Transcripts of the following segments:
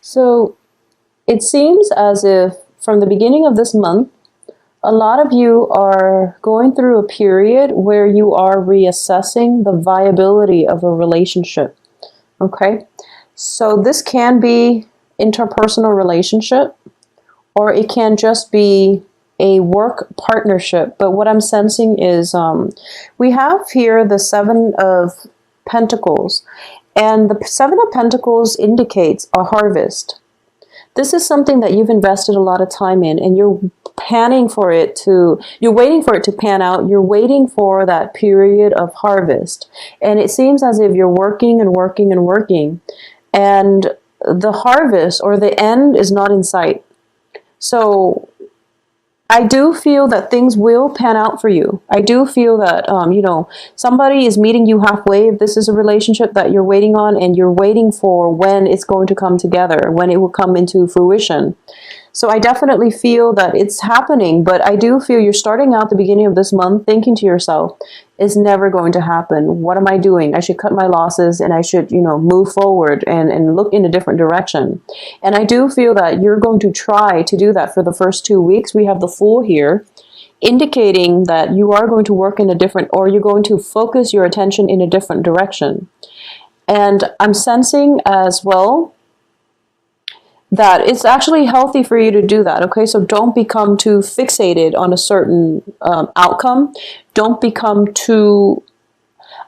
So it seems as if from the beginning of this month, a lot of you are going through a period where you are reassessing the viability of a relationship. Okay? So this can be interpersonal relationship, or it can just be a work partnership. But what I'm sensing is we have here the Seven of Pentacles, and the Seven of Pentacles indicates a harvest. This is something that you've invested a lot of time in, and you're waiting for it to pan out. You're waiting for that period of harvest. And it seems as if you're working and working and working, and the harvest or the end is not in sight. So I do feel that things will pan out for you. I do feel that, somebody is meeting you halfway. If this is a relationship that you're waiting on, and you're waiting for when it's going to come together, when it will come into fruition. So I definitely feel that it's happening, but I do feel you're starting out the beginning of this month thinking to yourself, it's never going to happen. What am I doing? I should cut my losses, and I should, move forward and look in a different direction. And I do feel that you're going to try to do that for the first 2 weeks. We have the Fool here, indicating that you are going to work in a different, or you're going to focus your attention in a different direction. And I'm sensing as well that it's actually healthy for you to do that, okay? So don't become too fixated on a certain outcome. Don't become too...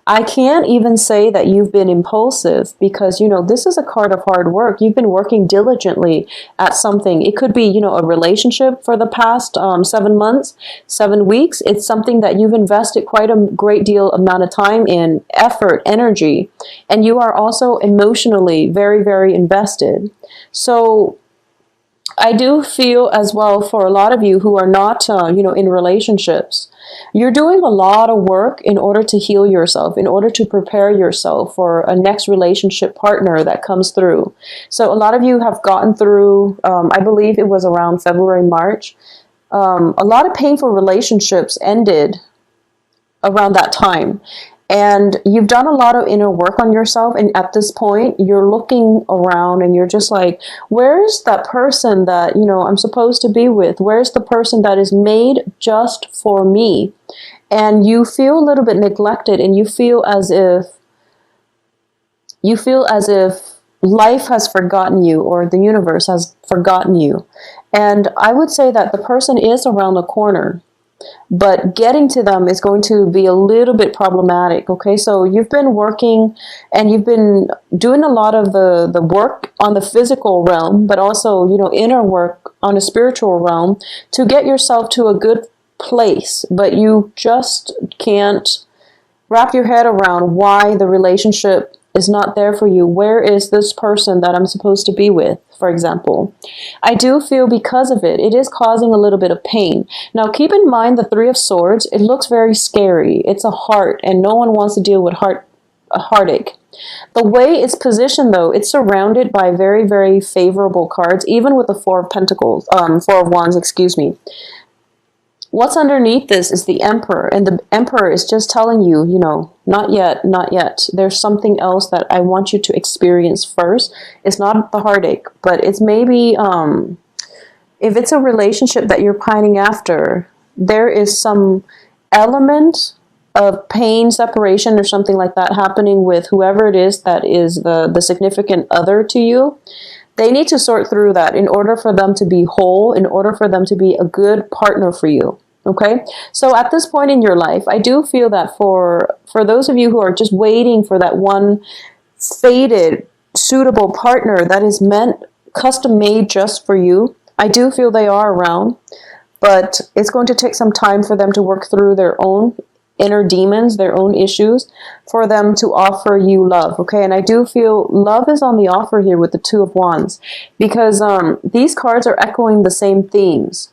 I can't even say that you've been impulsive, because, this is a card of hard work. You've been working diligently at something. It could be, a relationship for the past 7 months, 7 weeks. It's something that you've invested quite a great deal amount of time in, effort, energy, and you are also emotionally very, very invested. So I do feel as well, for a lot of you who are not, in relationships, you're doing a lot of work in order to heal yourself, in order to prepare yourself for a next relationship partner that comes through. So a lot of you have gotten through, I believe it was around February, March. A lot of painful relationships ended around that time. And you've done a lot of inner work on yourself, and at this point, you're looking around and you're just like, where's that person that, I'm supposed to be with? Where's the person that is made just for me? And you feel a little bit neglected, and you feel as if life has forgotten you, or the universe has forgotten you. And I would say that the person is around the corner, but getting to them is going to be a little bit problematic, okay? So you've been working, and you've been doing a lot of the work on the physical realm, but also, inner work on a spiritual realm to get yourself to a good place, but you just can't wrap your head around why the relationship is not there for you. Where is this person that I'm supposed to be with, for example? I do feel because of it, it is causing a little bit of pain. Now, keep in mind the Three of Swords, it looks very scary. It's a heart, and no one wants to deal with a heartache. The way it's positioned, though, it's surrounded by very, very favorable cards, even with the Four of Wands, excuse me. What's underneath this is the Emperor, and the Emperor is just telling you, not yet, not yet. There's something else that I want you to experience first. It's not the heartache, but it's maybe, if it's a relationship that you're pining after, there is some element of pain, separation, or something like that happening with whoever it is that is the significant other to you. They need to sort through that in order for them to be whole, in order for them to be a good partner for you. Okay, so at this point in your life, I do feel that for those of you who are just waiting for that one fated, suitable partner that is meant, custom made just for you, I do feel they are around, but it's going to take some time for them to work through their own inner demons, their own issues, for them to offer you love, okay? And I do feel love is on the offer here with the Two of Wands, because these cards are echoing the same themes.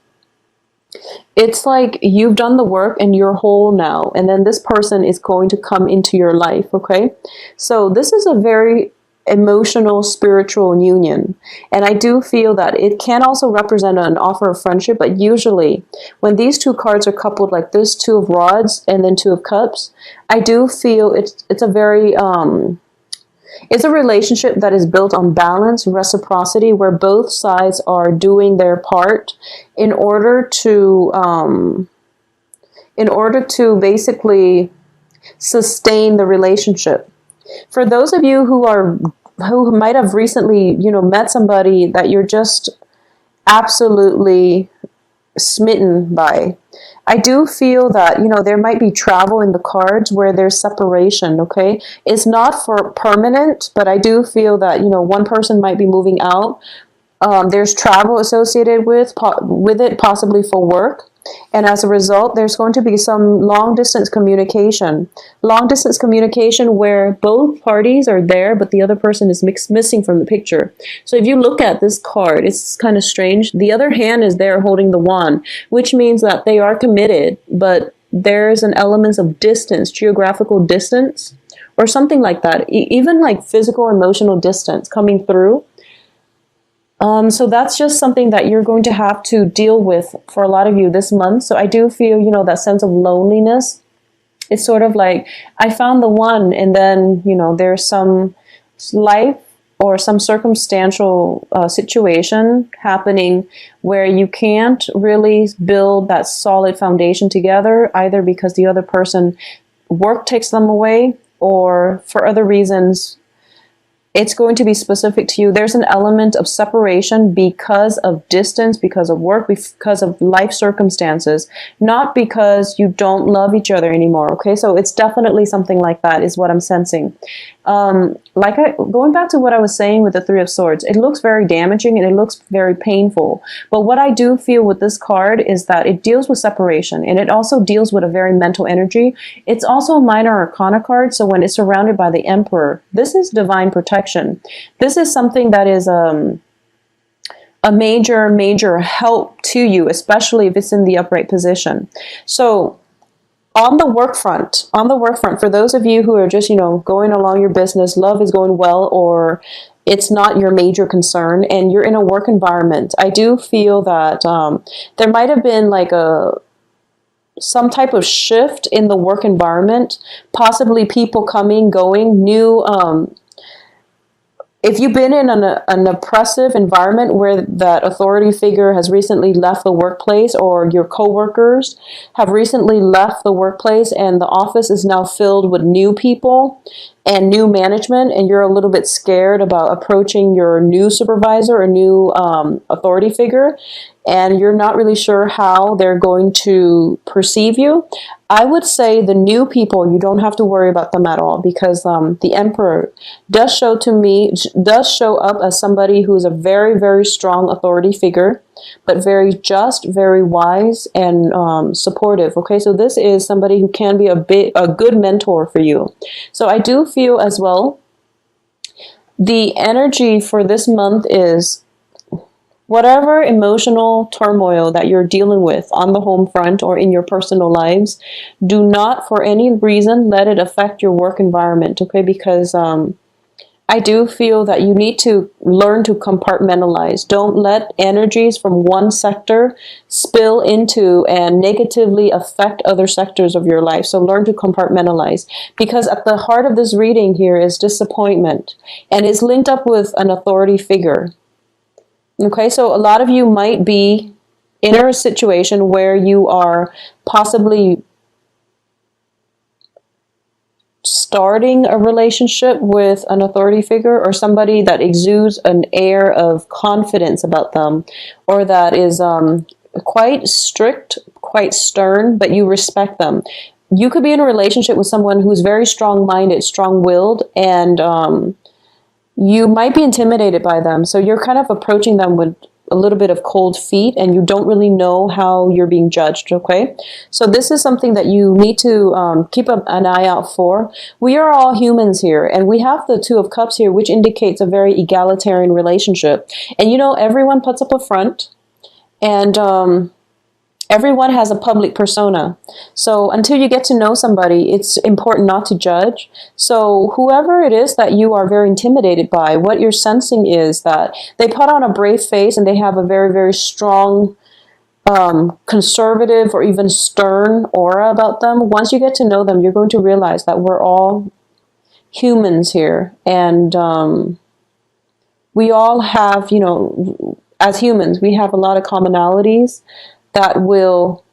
It's like you've done the work and you're whole now, and then this person is going to come into your life, okay? So this is a very emotional, spiritual union. And I do feel that it can also represent an offer of friendship, but usually when these two cards are coupled like this, Two of Rods and then Two of Cups, I do feel it's a very, It's a relationship that is built on balance, reciprocity, where both sides are doing their part in order to basically sustain the relationship. For those of you who might have recently, met somebody that you're just absolutely smitten by, I do feel that, there might be travel in the cards where there's separation, okay? It's not for permanent, but I do feel that, one person might be moving out. There's travel associated with it, possibly for work. And as a result, there's going to be some long distance communication. Long distance communication where both parties are there, but the other person is missing from the picture. So if you look at this card, it's kind of strange. The other hand is there holding the wand, which means that they are committed, but there's an element of distance, geographical distance, or something like that. Even like physical, emotional distance coming through. So that's just something that you're going to have to deal with for a lot of you this month. So I do feel, that sense of loneliness. It's sort of like, I found the one, and then, there's some life or some circumstantial situation happening where you can't really build that solid foundation together, either because the other person, work takes them away, or for other reasons. It's going to be specific to you. There's an element of separation because of distance, because of work, because of life circumstances, not because you don't love each other anymore. Okay, so it's definitely something like that is what I'm sensing. Going back to what I was saying with the Three of Swords, it looks very damaging and it looks very painful. But what I do feel with this card is that it deals with separation, and it also deals with a very mental energy. It's also a minor arcana card, so when it's surrounded by the Emperor, this is divine protection. This is something that is a major help to you, especially if it's in the upright position. So on the work front, for those of you who are just, going along your business, love is going well, or it's not your major concern, and you're in a work environment, I do feel that there might have been like some type of shift in the work environment, possibly people coming, going, new. If you've been in an oppressive environment where that authority figure has recently left the workplace, or your coworkers have recently left the workplace and the office is now filled with new people and new management, and you're a little bit scared about approaching your new supervisor or new authority figure, and you're not really sure how they're going to perceive you, I would say the new people, you don't have to worry about them at all, because the Emperor does show up as somebody who is a very, very strong authority figure, but very just, very wise, and supportive. Okay, so this is somebody who can be a good mentor for you. So I do feel as well, the energy for this month is whatever emotional turmoil that you're dealing with on the home front or in your personal lives, do not for any reason let it affect your work environment, okay? Because I do feel that you need to learn to compartmentalize. Don't let energies from one sector spill into and negatively affect other sectors of your life. So learn to compartmentalize, because at the heart of this reading here is disappointment, and it's linked up with an authority figure. Okay, so a lot of you might be in a situation where you are possibly starting a relationship with an authority figure, or somebody that exudes an air of confidence about them, or that is quite strict, quite stern, but you respect them. You could be in a relationship with someone who's very strong-minded, strong-willed, and you might be intimidated by them. So you're kind of approaching them with a little bit of cold feet, and you don't really know how you're being judged, okay? So this is something that you need to keep an eye out for. We are all humans here, and we have the Two of Cups here, which indicates a very egalitarian relationship. And everyone puts up a front, and everyone has a public persona. So until you get to know somebody, it's important not to judge. So whoever it is that you are very intimidated by, what you're sensing is that they put on a brave face and they have a very, very strong, conservative or even stern aura about them. Once you get to know them, you're going to realize that we're all humans here, and we all have, as humans, we have a lot of commonalities that will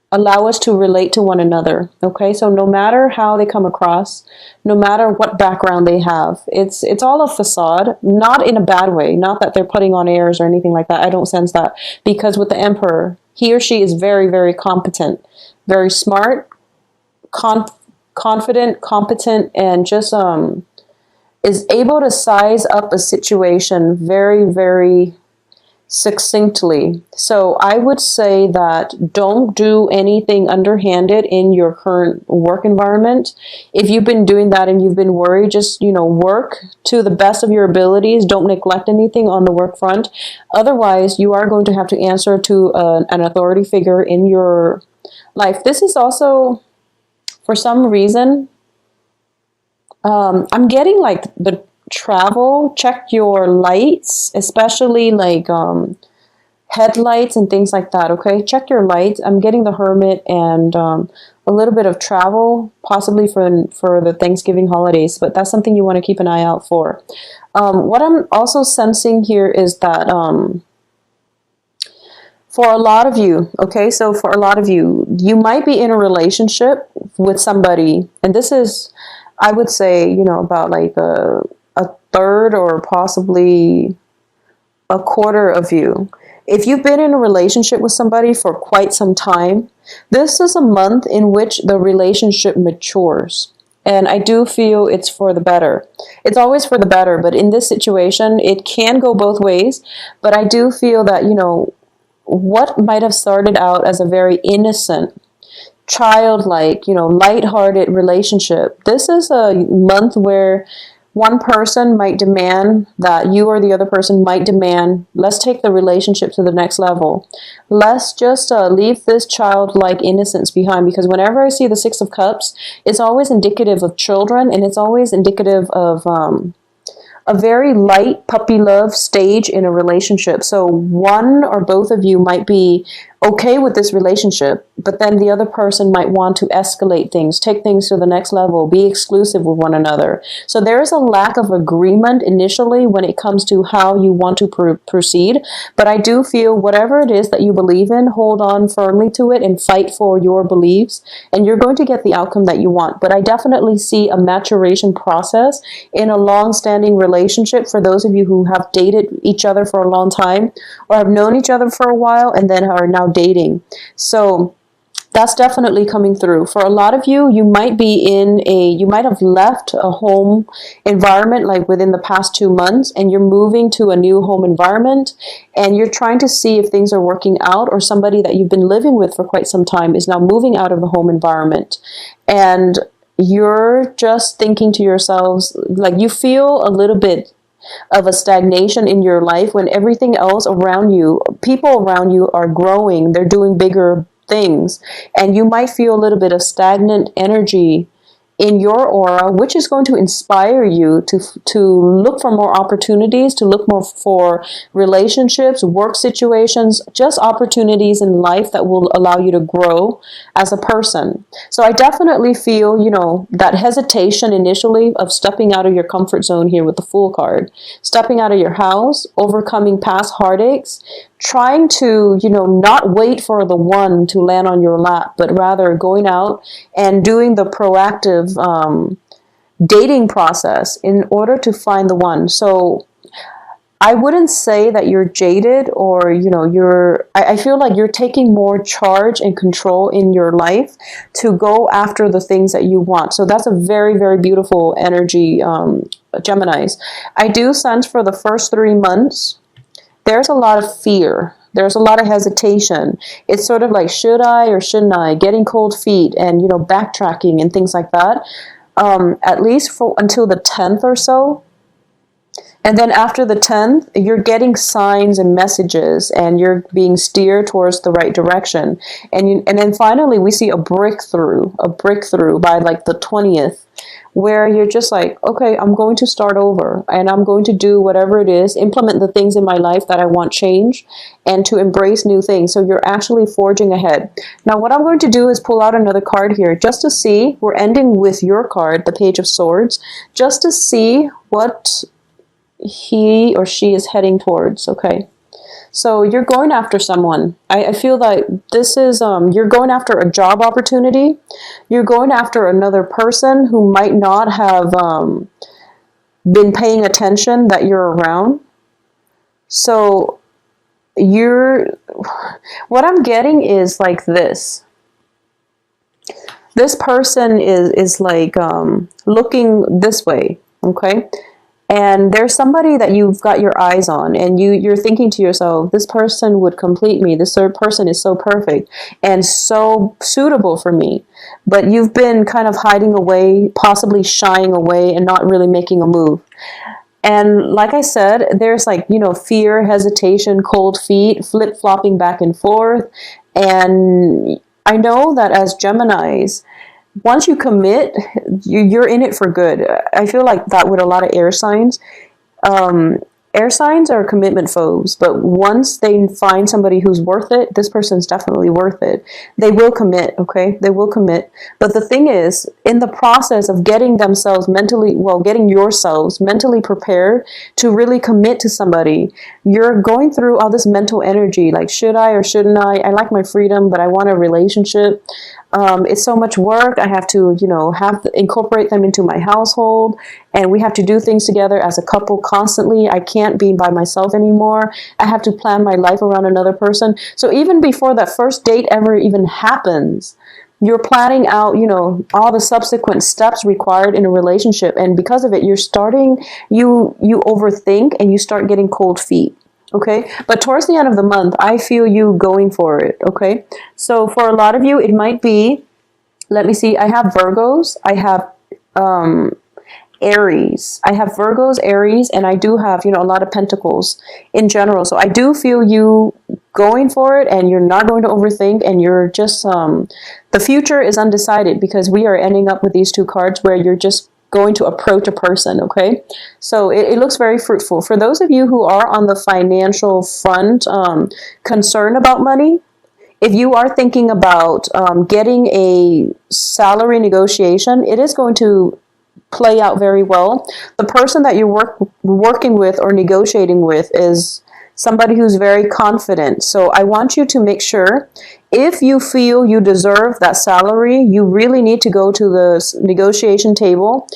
allow us to relate to one another. Okay, so no matter how they come across, no matter what background they have, it's all a facade, not in a bad way, not that they're putting on airs or anything like that. I don't sense that, because with the Emperor, he or she is very, very competent, very smart, confident, competent, and just is able to size up a situation very, very succinctly. So I would say that don't do anything underhanded in your current work environment. If you've been doing that and you've been worried, just, work to the best of your abilities. Don't neglect anything on the work front. Otherwise, you are going to have to answer to an authority figure in your life. This is also, for some reason, I'm getting like the travel, check your lights, especially like headlights and things like that. Okay, check your lights. I'm getting the Hermit and a little bit of travel, possibly for the Thanksgiving holidays, but that's something you want to keep an eye out for. What I'm also sensing here is that for a lot of you, okay, so for a lot of you, you might be in a relationship with somebody, and this is, I would say, about like a third or possibly a quarter of you. If you've been in a relationship with somebody for quite some time, this is a month in which the relationship matures. And I do feel it's for the better. It's always for the better, but in this situation, it can go both ways. But I do feel that, what might have started out as a very innocent, childlike, lighthearted relationship, this is a month where one person might demand that you or the other person might demand, let's take the relationship to the next level. Let's just leave this childlike innocence behind, because whenever I see the Six of Cups, it's always indicative of children, and it's always indicative of a very light puppy love stage in a relationship. So one or both of you might be okay with this relationship, but then the other person might want to escalate things, take things to the next level, be exclusive with one another. So there is a lack of agreement initially when it comes to how you want to proceed. But I do feel whatever it is that you believe in, hold on firmly to it and fight for your beliefs, and you're going to get the outcome that you want. But I definitely see a maturation process in a long-standing relationship for those of you who have dated each other for a long time or have known each other for a while and then are now dating. So that's definitely coming through. For a lot of you, you might have left a home environment like within the past 2 months, and you're moving to a new home environment, and you're trying to see if things are working out, or somebody that you've been living with for quite some time is now moving out of the home environment. And you're just thinking to yourselves, like, you feel a little bit of a stagnation in your life when everything else around you, people around you are growing, they're doing bigger things, and you might feel a little bit of stagnant energy in your aura, which is going to inspire you to look for more opportunities, to look more for relationships, work situations, just opportunities in life that will allow you to grow as a person. So I definitely feel, that hesitation initially of stepping out of your comfort zone here with the Fool card, stepping out of your house, overcoming past heartaches, trying to, not wait for the one to land on your lap, but rather going out and doing the proactive dating process in order to find the one. So I wouldn't say that you're jaded or, I feel like you're taking more charge and control in your life to go after the things that you want. So that's a very, very beautiful energy, Geminis. I do sense for the first 3 months, there's a lot of fear. There's a lot of hesitation. It's sort of like, should I or shouldn't I? Getting cold feet and, backtracking and things like that. At least until the 10th or so. And then after the 10th, you're getting signs and messages, and you're being steered towards the right direction. And then finally, we see a breakthrough by like the 20th, where you're just like, okay, I'm going to start over, and I'm going to do whatever it is, implement the things in my life that I want change, and to embrace new things. So you're actually forging ahead. Now, what I'm going to do is pull out another card here just to see. We're ending with your card, the Page of Swords, just to see what he or she is heading towards. Okay, so you're going after someone. I feel like this is you're going after a job opportunity. You're going after another person who might not have been paying attention that you're around. So what I'm getting is like this person is like looking this way. Okay, and there's somebody that you've got your eyes on, and you're thinking to yourself, this person would complete me. This third person is so perfect and so suitable for me. But you've been kind of hiding away, possibly shying away, and not really making a move. And like I said, there's like, fear, hesitation, cold feet, flip-flopping back and forth. And I know that as Geminis, once you commit, you're in it for good. I feel like that with a lot of air signs. Air signs are commitment foes, but once they find somebody who's worth it, this person's definitely worth it. They will commit, okay? They will commit. But the thing is, in the process of getting yourselves mentally prepared to really commit to somebody, you're going through all this mental energy, like, should I or shouldn't I? I like my freedom, but I want a relationship. It's so much work. I have to, incorporate them into my household, and we have to do things together as a couple constantly. I can't be by myself anymore. I have to plan my life around another person. So even before that first date ever even happens, you're planning out, all the subsequent steps required in a relationship. And because of it, you overthink and you start getting cold feet. Okay, but towards the end of the month, I feel you going for it. Okay, so for a lot of you, it might be, let me see, I have Virgos, I have Aries. I have Virgos, Aries, and I do have, a lot of Pentacles in general. So I do feel you going for it, and you're not going to overthink, and you're just, the future is undecided, because we are ending up with these two cards where you're just going to approach a person, okay? So it looks very fruitful. For those of you who are on the financial front, concerned about money, if you are thinking about getting a salary negotiation, it is going to play out very well. The person that you're working with or negotiating with is somebody who's very confident. So I want you to make sure, if you feel you deserve that salary, you really need to go to the negotiation table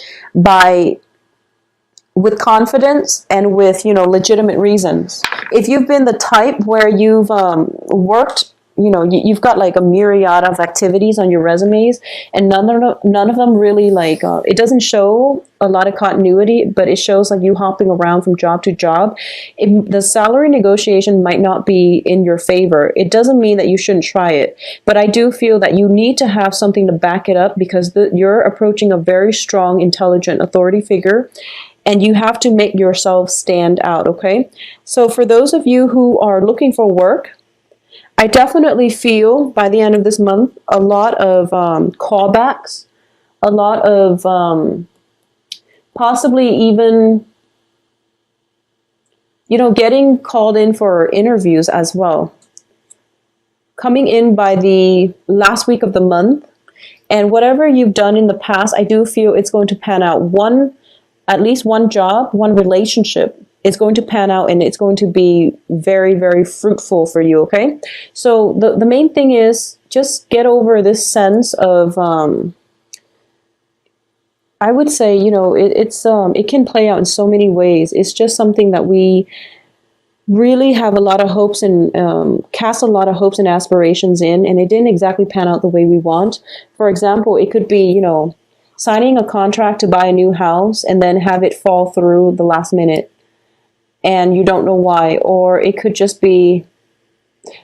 with confidence and with, legitimate reasons. If you've been the type where you've worked, you've got like a myriad of activities on your resumes, and none of them really it doesn't show a lot of continuity, but it shows like you hopping around from job to job. The salary negotiation might not be in your favor. It doesn't mean that you shouldn't try it, but I do feel that you need to have something to back it up, because you're approaching a very strong, intelligent authority figure, and you have to make yourself stand out, okay? So for those of you who are looking for work, I definitely feel by the end of this month a lot of callbacks, a lot of possibly even, getting called in for interviews as well. Coming in by the last week of the month, and whatever you've done in the past, I do feel it's going to pan out. At least one job, one relationship is going to pan out, and it's going to be very, very fruitful for you, okay? So the main thing is just get over this sense of, I would say, it can play out in so many ways. It's just something that we really have a lot of hopes and cast a lot of hopes and aspirations in, and it didn't exactly pan out the way we want. For example, it could be, signing a contract to buy a new house and then have it fall through the last minute, and you don't know why. Or it could just be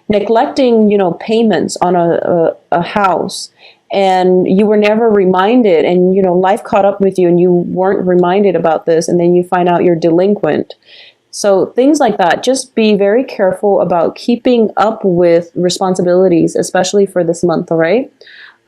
neglecting, payments on a house, and you were never reminded, and life caught up with you and you weren't reminded about this, and then you find out you're delinquent. So things like that. Just be very careful about keeping up with responsibilities, especially for this month, all right?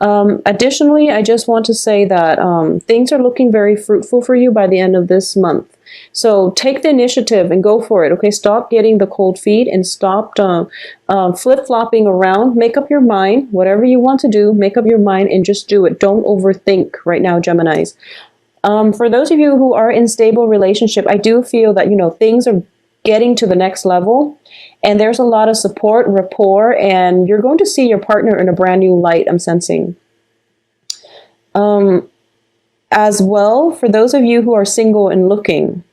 Additionally, I just want to say that things are looking very fruitful for you by the end of this month. So take the initiative and go for it, okay? Stop getting the cold feet and stop flip-flopping around. Make up your mind. Whatever you want to do, make up your mind and just do it. Don't overthink right now, Geminis. For those of you who are in stable relationship, I do feel that, things are getting to the next level, and there's a lot of support, rapport, and you're going to see your partner in a brand new light, I'm sensing. As well, for those of you who are single and looking,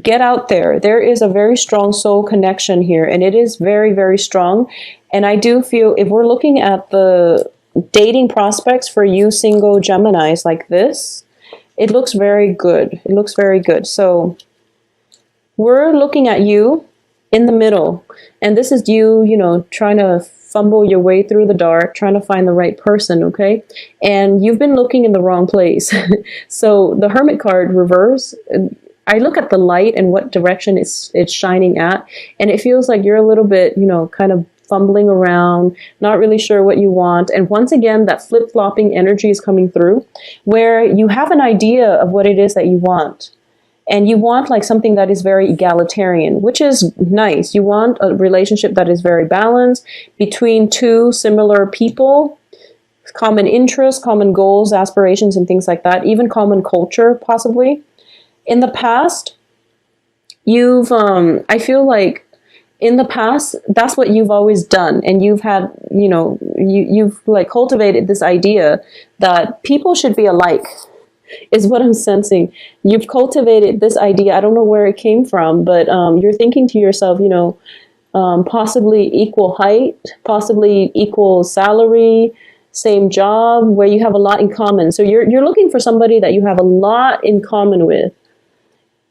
get out there. There is a very strong soul connection here, and it is very, very strong. And I do feel if we're looking at the dating prospects for you single Geminis like this, it looks very good. It looks very good. So we're looking at you in the middle, and this is you, trying to fumble your way through the dark, trying to find the right person, okay? And you've been looking in the wrong place. So the Hermit card reverse, I look at the light and what direction it's shining at, and it feels like you're a little bit, kind of fumbling around, not really sure what you want. And once again, that flip-flopping energy is coming through, where you have an idea of what it is that you want. And you want like something that is very egalitarian, which is nice. You want a relationship that is very balanced between two similar people, common interests, common goals, aspirations, and things like that, even common culture, possibly. In the past, I feel like in the past, that's what you've always done. And you've had, you've like cultivated this idea that people should be alike, is what I'm sensing. You've cultivated this idea. I don't know where it came from, but you're thinking to yourself, possibly equal height, possibly equal salary, same job, where you have a lot in common. So you're looking for somebody that you have a lot in common with.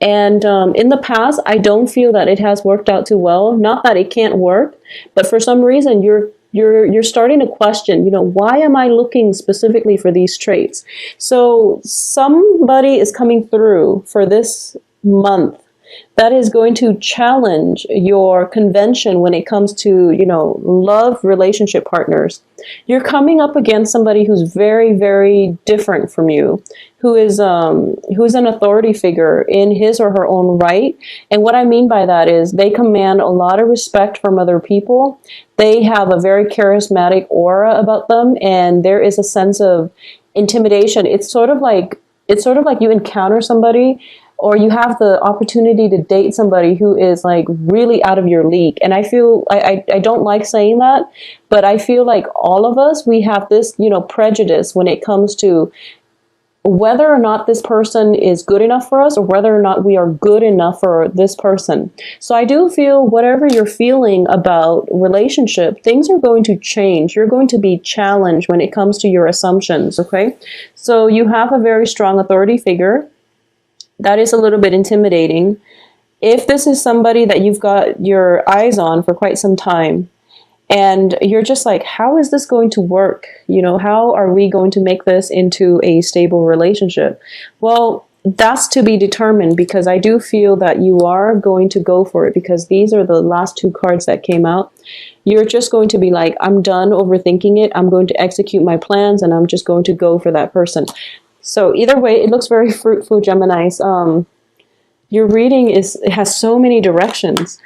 And in the past, I don't feel that it has worked out too well. Not that it can't work, but for some reason, you're starting to question, why am I looking specifically for these traits? So somebody is coming through for this month that is going to challenge your convention when it comes to, love relationship partners. You're coming up against somebody who's very, very different from you, who's an authority figure in his or her own right. And what I mean by that is they command a lot of respect from other people. They have a very charismatic aura about them, and there is a sense of intimidation. It's sort of like you encounter somebody, or you have the opportunity to date somebody who is like really out of your league. And I feel, I don't like saying that, but I feel like all of us, we have this, prejudice when it comes to whether or not this person is good enough for us, or whether or not we are good enough for this person. So I do feel whatever you're feeling about relationship, things are going to change. You're going to be challenged when it comes to your assumptions, okay? So you have a very strong authority figure. That is a little bit intimidating. If this is somebody that you've got your eyes on for quite some time, and you're just like, how is this going to work? How are we going to make this into a stable relationship? Well, that's to be determined, because I do feel that you are going to go for it, because these are the last two cards that came out. You're just going to be like, I'm done overthinking it. I'm going to execute my plans, and I'm just going to go for that person. So either way, it looks very fruitful, Geminis. Your reading has so many directions.